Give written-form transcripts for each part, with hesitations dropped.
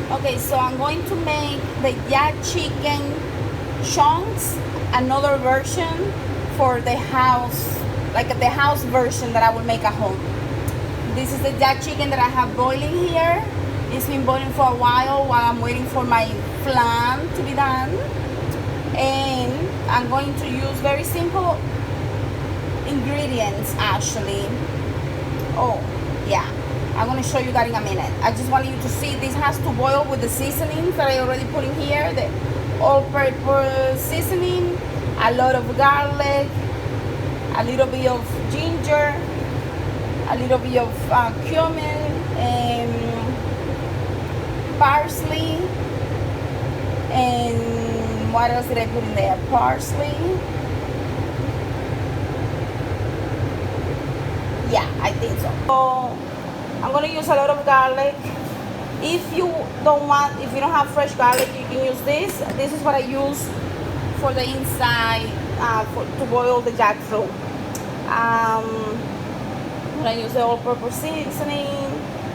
Okay, so I'm going to make the jack chicken chunks, another version for the house, like the house version that I will make at home. This is the jack chicken that I have boiling here. It's been boiling for a while I'm waiting for my flan to be done. And I'm going to use very simple ingredients actually. Oh, yeah. I'm going to show you that in a minute. I just want you to see this has to boil with the seasonings that I already put in here. The all-purpose seasoning, a lot of garlic, a little bit of ginger, a little bit of cumin, and parsley, and what else did I put in there? Parsley. Yeah, I think so. So I'm gonna use a lot of garlic. If you don't have fresh garlic, you can use this. This is what I use for the inside to boil the jackfruit. I'm gonna use the all-purpose seasoning.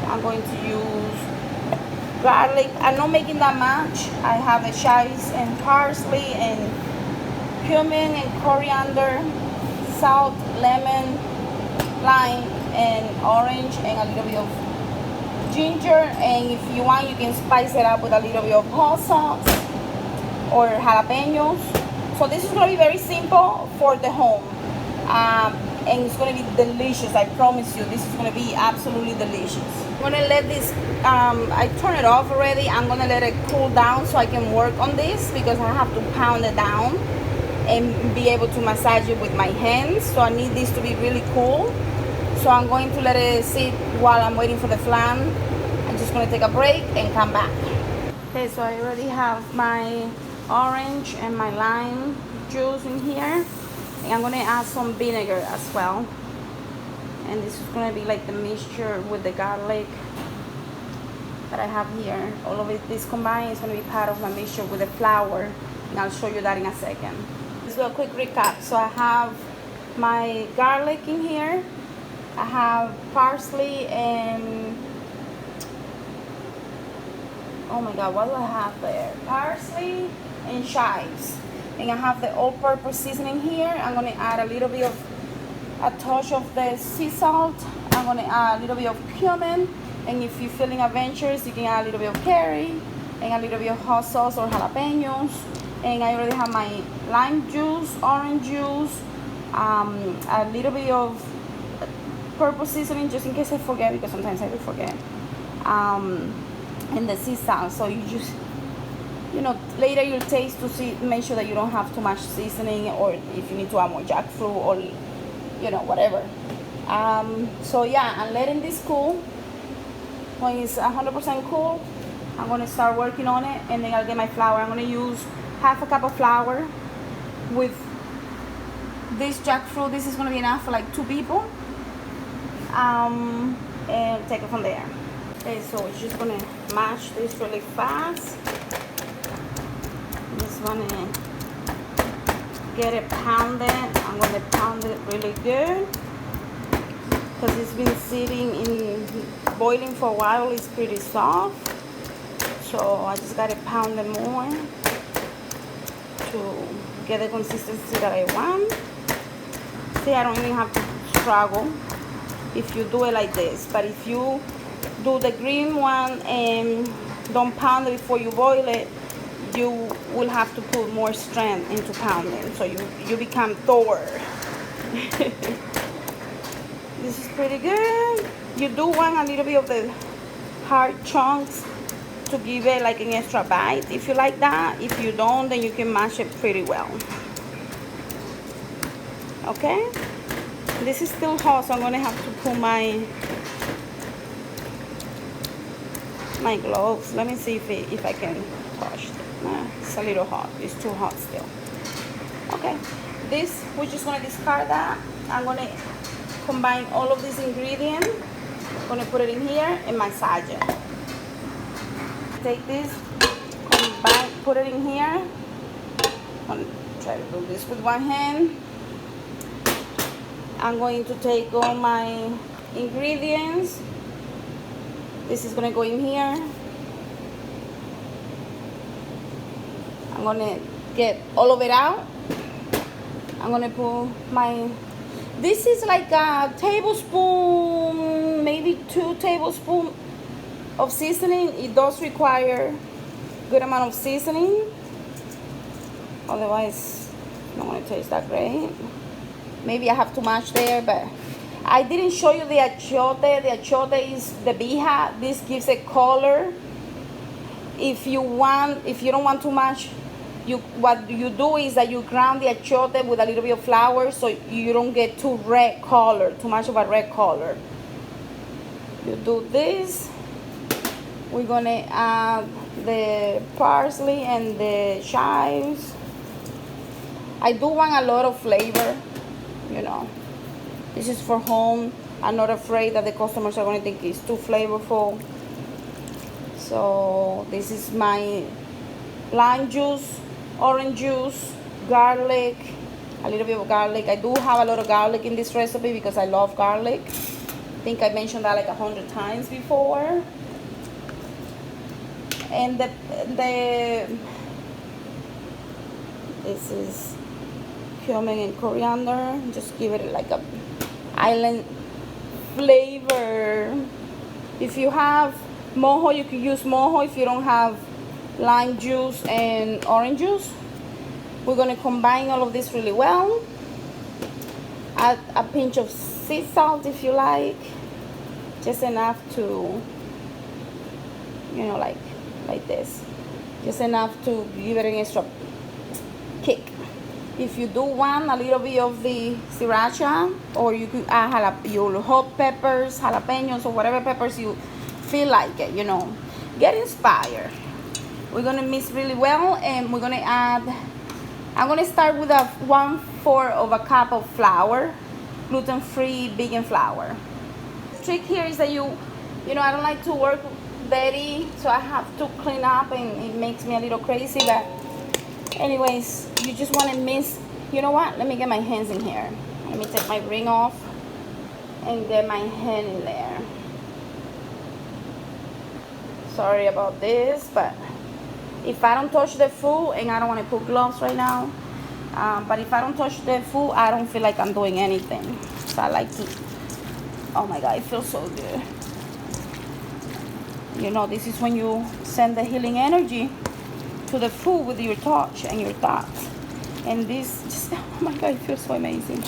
I'm going to use garlic. I'm not making that much. I have the chives and parsley and cumin and coriander, salt, lemon, lime, and orange, and a little bit of ginger. And if you want, you can spice it up with a little bit of hot sauce or jalapenos. So this is going to be very simple for the home, and it's going to be delicious. I promise you, this is going to be absolutely delicious. I'm going to let this, I turned it off already. I'm going to let it cool down so I can work on this, because I have to pound it down and be able to massage it with my hands. So I need this to be really cool. So I'm going to let it sit while I'm waiting for the flan. I'm just going to take a break and come back. Okay, so I already have my orange and my lime juice in here. And I'm going to add some vinegar as well. And this is going to be like the mixture with the garlic that I have here. All of it, this combined is going to be part of my mixture with the flour. And I'll show you that in a second. Let's do a quick recap. So I have my garlic in here. I have parsley and, oh my god, what do I have there? Parsley and chives. And I have the all-purpose seasoning here. I'm going to add a little bit of, a touch of the sea salt. I'm going to add a little bit of cumin. And if you're feeling adventurous, you can add a little bit of curry and a little bit of hot sauce or jalapenos. And I already have my lime juice, orange juice, a little bit of purple seasoning, just in case I forget, because sometimes I do forget, and the sea salt. So you just, later you'll taste to see, make sure that you don't have too much seasoning, or if you need to add more jackfruit, or whatever. So yeah, I'm letting this cool. When it's 100% cool, I'm going to start working on it, and then I'll get my flour. I'm going to use half a cup of flour with this jackfruit. This is going to be enough for like 2 people. And take it from there. Okay, so we're just gonna mash this really fast. Just wanna get it pounded. I'm gonna pound it really good, because it's been sitting in boiling for a while. It's pretty soft, so I just gotta pound it more to get the consistency that I want. See, I don't even have to struggle if you do it like this. But if you do the green one and don't pound it before you boil it, you will have to put more strength into pounding, so you become Thor. This is pretty good. You do want a little bit of the hard chunks to give it like an extra bite, if you like that. If you don't, then you can mash it pretty well. Okay, this is still hot, so I'm gonna have to put my gloves. Let me see if I can touch it. It's a little hot. It's too hot still. Okay, this, we're just gonna discard that. I'm gonna combine all of these ingredients. I'm gonna put it in here and massage it. Take this, combine, put it in here. I'm gonna try to do this with one hand. I'm going to take all my ingredients. This is gonna go in here. I'm gonna get all of it out. I'm gonna put my, this is like a tablespoon, maybe 2 tablespoons of seasoning. It does require good amount of seasoning, otherwise it's not gonna taste that great. Maybe I have too much there, but I didn't show you the achiote. The achiote is the bija. This gives a color. If you don't want too much, what you do is that you ground the achiote with a little bit of flour, so you don't get too much of a red color. You do this. We're gonna add the parsley and the chives. I do want a lot of flavor, you know. This is for home. I'm not afraid that the customers are going to think it's too flavorful. So this is my lime juice, orange juice, garlic, a little bit of garlic. I do have a lot of garlic in this recipe because I love garlic. I think I mentioned that like 100 times before. And this is cumin and coriander. Just give it like a island flavor. If you have mojo, you can use mojo. If you don't have lime juice and orange juice, we're gonna combine all of this really well. Add a pinch of sea salt if you like, just enough to, you know, like this, just enough to give it an extra kick. If you do want a little bit of the sriracha, or you could add your hot peppers, jalapenos, or whatever peppers you feel like it, you know, get inspired. We're gonna mix really well, and we're gonna add, I'm gonna start with a 1/4 of a cup of flour, gluten-free vegan flour. The trick here is that you know, I don't like to work dirty, so I have to clean up, and it makes me a little crazy, but anyways, you just want to mix. You know what, let me get my hands in here. Let me take my ring off and get my hand in there. Sorry about this, but if I don't touch the food, and I don't want to put gloves right now, but if I don't touch the food, I don't feel like I'm doing anything. So I like to, oh my God, it feels so good. You know, this is when you send the healing energy to the food with your touch and your thoughts. And this just, oh my God, it feels so amazing.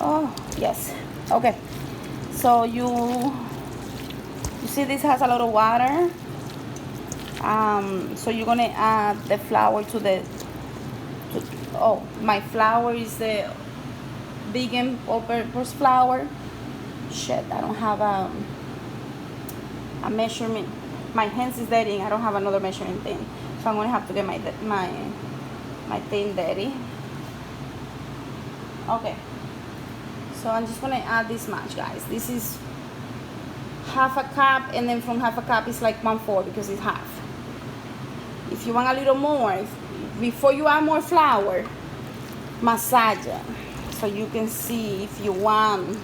Oh yes. Okay, so you see this has a lot of water, so you're gonna add the flour oh, my flour is the vegan all-purpose flour. Shit, I don't have a measurement. My hands is dirty, and I don't have another measuring thing, so I'm gonna have to get my thing dirty. Okay, so I'm just gonna add this much, guys. This is 1/2 cup, and then from 1/2 cup it's like 1/4 because it's half. If you want a little more, before you add more flour, massage it so you can see if you want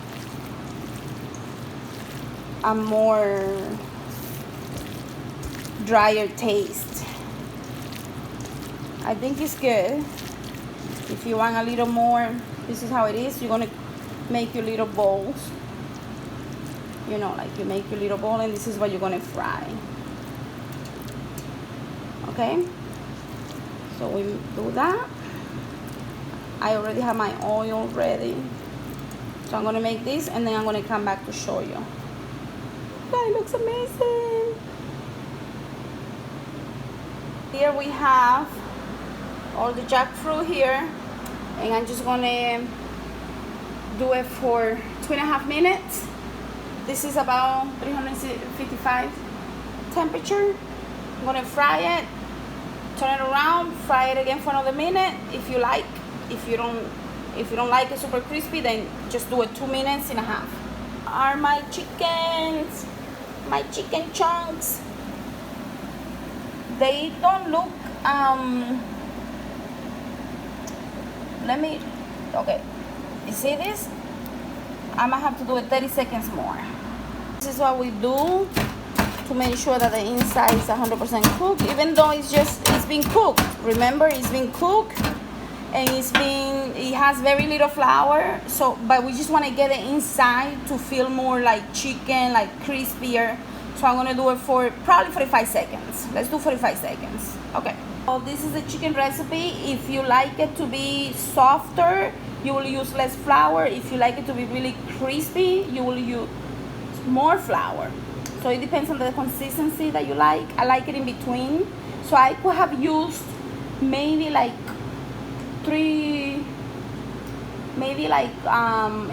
a more drier taste. I think it's good. If you want a little more, this is how it is. You're gonna make your little bowls, you know, like you make your little bowl, and this is what you're gonna fry. Okay, so we do that. I already have my oil ready, so I'm gonna make this, and then I'm gonna come back to show you. That looks amazing. Here we have all the jackfruit here, and I'm just gonna do it for 2.5 minutes. This is about 355 temperature. I'm gonna fry it, turn it around, fry it again for another minute if you like. If you don't like it super crispy, then just do it 2.5 minutes. Are my chickens, my chicken chunks. They don't look, okay, you see this? I might have to do it 30 seconds more. This is what we do to make sure that the inside is 100% cooked, even though it's been cooked. Remember, it's been cooked, and it has very little flour. So, but we just want to get the inside to feel more like chicken, like crispier. So I'm gonna do it for probably 45 seconds. Let's do 45 seconds. Okay. So this is the chicken recipe. If you like it to be softer, you will use less flour. If you like it to be really crispy, you will use more flour. So it depends on the consistency that you like. I like it in between. So I could have used maybe like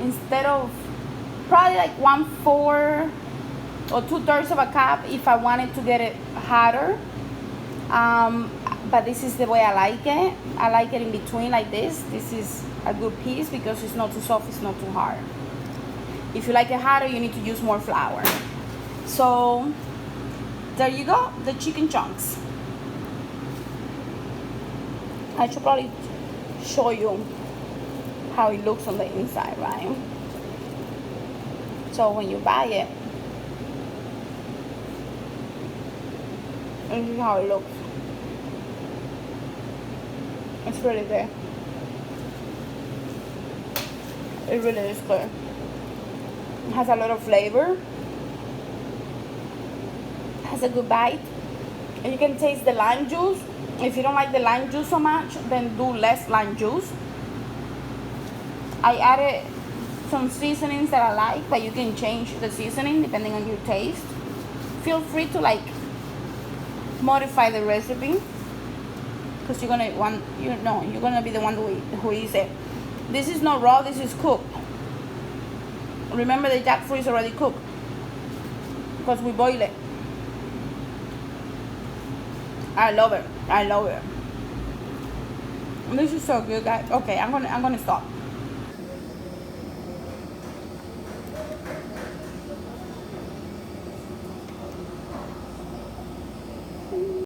instead of probably like 1/4 or 2/3 of a cup if I wanted to get it hotter. But this is the way I like it. I like it in between like this. This is a good piece because it's not too soft, it's not too hard. If you like it hotter, you need to use more flour. So there you go, the chicken chunks. I should probably show you how it looks on the inside, right? So when you buy it, this is how it looks. It's really good. It really is good. It has a lot of flavor. It has a good bite. And you can taste the lime juice. If you don't like the lime juice so much, then do less lime juice. I added some seasonings that I like, but you can change the seasoning depending on your taste. Feel free to like modify the recipe, because you're gonna be the one who eats it. This is not raw, this is cooked. Remember, the jackfruit is already cooked because we boil it. I love it. This is so good, guys. Okay, I'm gonna stop.